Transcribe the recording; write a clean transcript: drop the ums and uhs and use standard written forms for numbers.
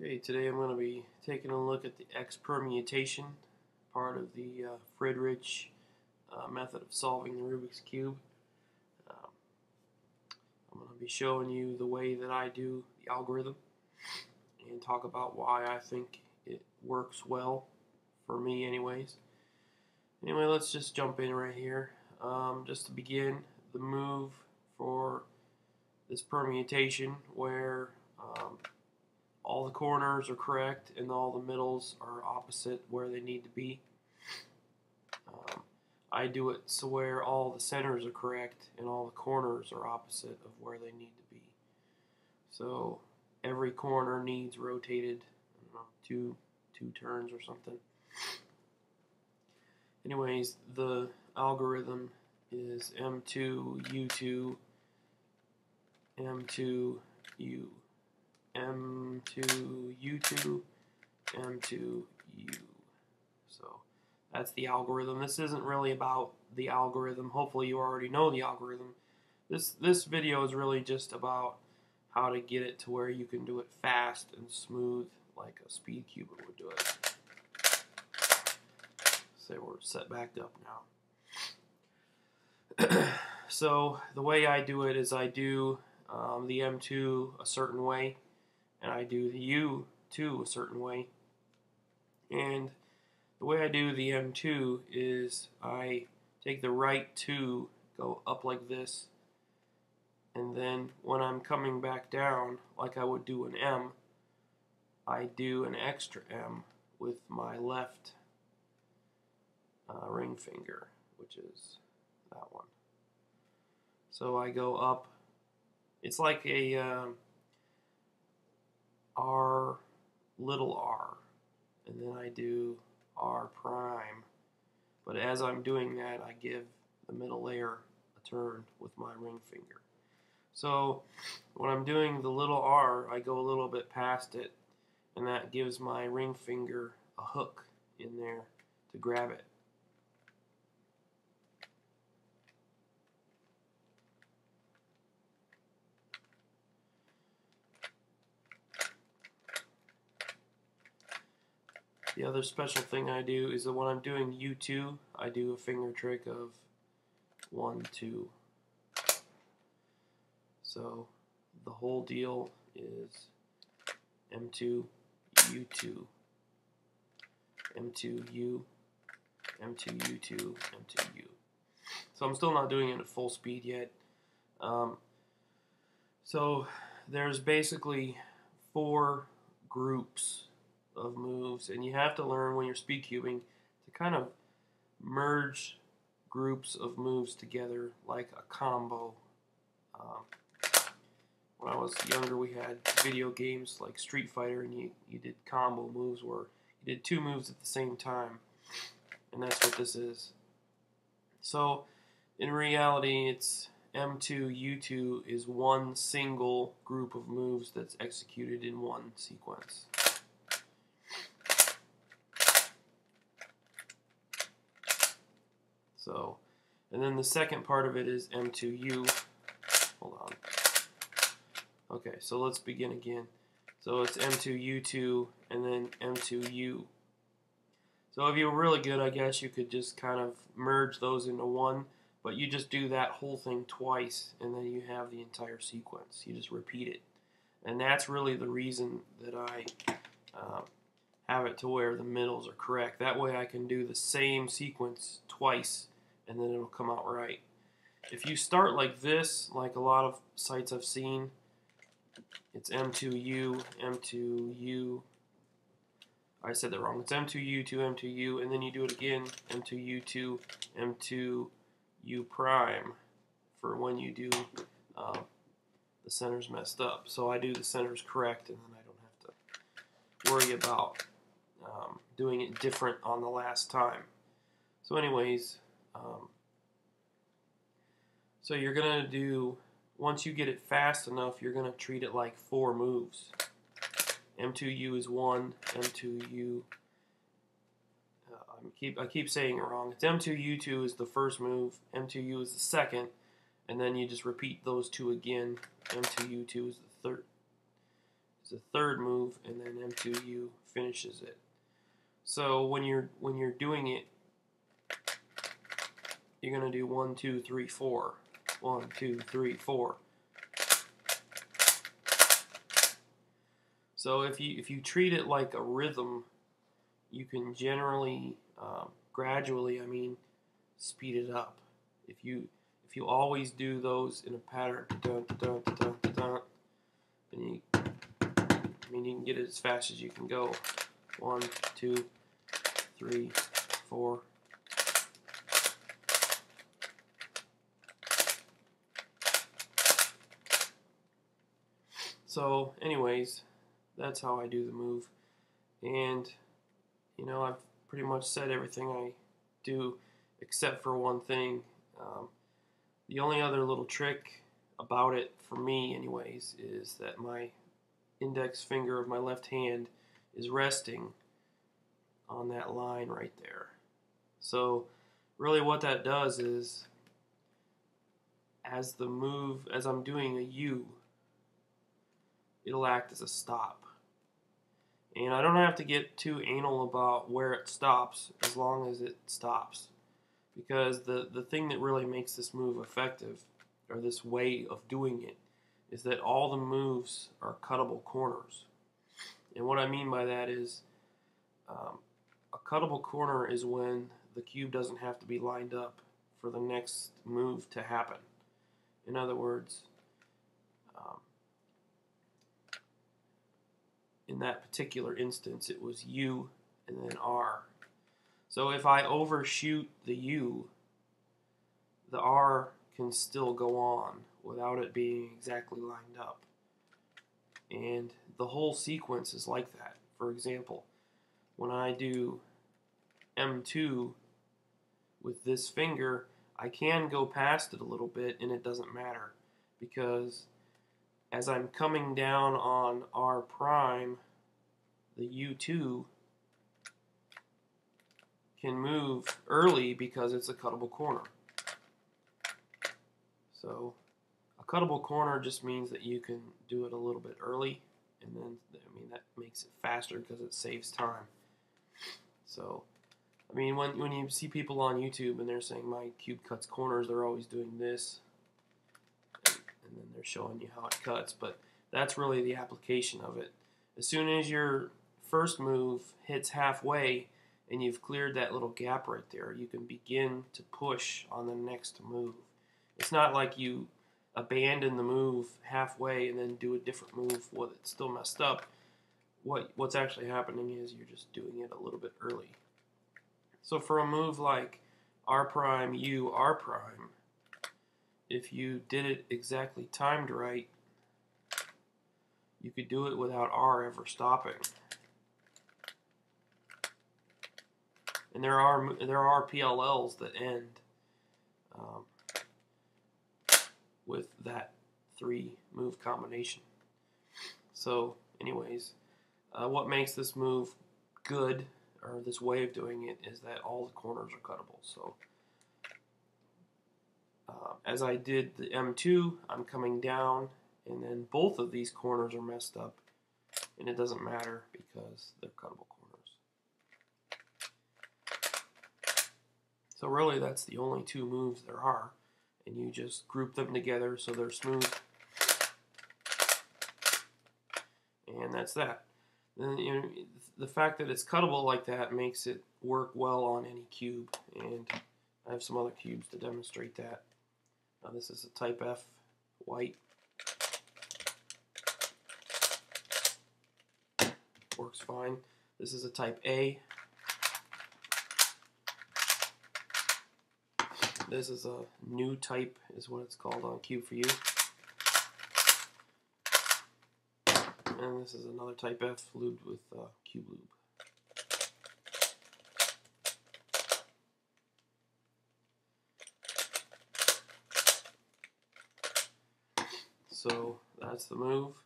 Okay, today I'm going to be taking a look at the X permutation, part of the Friedrich method of solving the Rubik's Cube. Um, I'm going to be showing you the way that I do the algorithm and talk about why I think it works well, for me anyways. Anyway, let's just jump in right here. Just to begin, the move for this permutation where all the corners are correct and all the middles are opposite where they need to be. I do it so where all the centers are correct and all the corners are opposite of where they need to be. So every corner needs rotated, I don't know, two turns or something. Anyways, the algorithm is M2U2 M2U M2U2 M2U. So that's the algorithm. This isn't really about the algorithm. Hopefully you already know the algorithm. This video is really just about how to get it to where you can do it fast and smooth like a speed cuber would do it. So we're set back up now. So the way I do it is I do the M2 a certain way, and I do the U2 a certain way. And the way I do the M2 is I take the right 2, go up like this, and then when I'm coming back down, like I would do an M, I do an extra M with my left ring finger, which is that one. So I go up. It's like a R, little r, and then I do R prime. But as I'm doing that, I give the middle layer a turn with my ring finger. So when I'm doing the little r, I go a little bit past it, and that gives my ring finger a hook in there to grab it. The other special thing I do is that when I'm doing U2, I do a finger trick of 1, 2. So the whole deal is M2, U2, M2, U, M2, U2, M2, U. So I'm still not doing it at full speed yet. So there's basically 4 groups of moves, and you have to learn when you're speed cubing to kind of merge groups of moves together like a combo. When I was younger, we had video games like Street Fighter, and you did combo moves where you did 2 moves at the same time, and that's what this is. So in reality, it's M2U2 is one single group of moves that's executed in one sequence. So, and then the second part of it is M2U. Hold on. Okay, so let's begin again. So it's M2U2 and then M2U. So if you were really good, I guess you could just kind of merge those into one, but you just do that whole thing twice, and then you have the entire sequence. You just repeat it. And that's really the reason that I have it to where the middles are correct. That way I can do the same sequence twice, and then it'll come out right. If you start like this, like a lot of sites I've seen, it's M2U, M2U. I said that wrong. It's M2U2, M2U, and then you do it again, M2U2, M2U prime, for when you do the centers messed up. So I do the centers correct, and then I don't have to worry about doing it different on the last time. So anyways, so you're going to do, once you get it fast enough, you're going to treat it like 4 moves. M2U is 1, M2U, I keep saying it wrong. It's M2U2 is the first move, M2U is the second, and then you just repeat those 2 again. M2U2 is the third. is the third move, and then M2U finishes it. So when you're doing it, you're gonna do 1, 2, 3, 4. 1, 2, 3, 4. So if you treat it like a rhythm, you can generally gradually, speed it up. If you always do those in a pattern, then you can get it as fast as you can go. 1, 2, 3, 4. So, anyways, that's how I do the move. And, I've pretty much said everything I do except for one thing. The only other little trick about it, for me anyways, is that my index finger of my left hand is resting on that line right there. So, really what that does is, as I'm doing a U, it'll act as a stop. And I don't have to get too anal about where it stops, as long as it stops. Because the thing that really makes this move effective, or this way of doing it, is that all the moves are cuttable corners. And what I mean by that is, a cuttable corner is when the cube doesn't have to be lined up for the next move to happen. In other words, in that particular instance, it was U and then R. So if I overshoot the U, the R can still go on without it being exactly lined up. And the whole sequence is like that. For example, when I do M2 with this finger, I can go past it a little bit and it doesn't matter, because as I'm coming down on R prime, the U2 can move early because it's a cuttable corner. So a cuttable corner just means that you can do it a little bit early, and then that makes it faster because it saves time. So when you see people on YouTube and they're saying my cube cuts corners, they're always doing this, and then they're showing you how it cuts, but that's really the application of it. As soon as your first move hits halfway and you've cleared that little gap right there, you can begin to push on the next move. It's not like you abandon the move halfway and then do a different move with it still messed up. What's actually happening is you're just doing it a little bit early. So for a move like R prime, U, R prime, if you did it exactly timed right, you could do it without R ever stopping. And there are PLLs that end with that 3-move combination. So, anyways, what makes this move good, or this way of doing it, is that all the corners are cuttable. So, as I did the M2, I'm coming down, and then both of these corners are messed up, and it doesn't matter because they're cuttable corners. So really, that's the only 2 moves there are, and you just group them together so they're smooth, and that's that. Then the fact that it's cuttable like that makes it work well on any cube, and I have some other cubes to demonstrate that. Now this is a Type F white. Works fine. This is a Type A. This is a new type, is what it's called on Cube4U. And this is another Type F lubed with Cube Lube. So that's the move.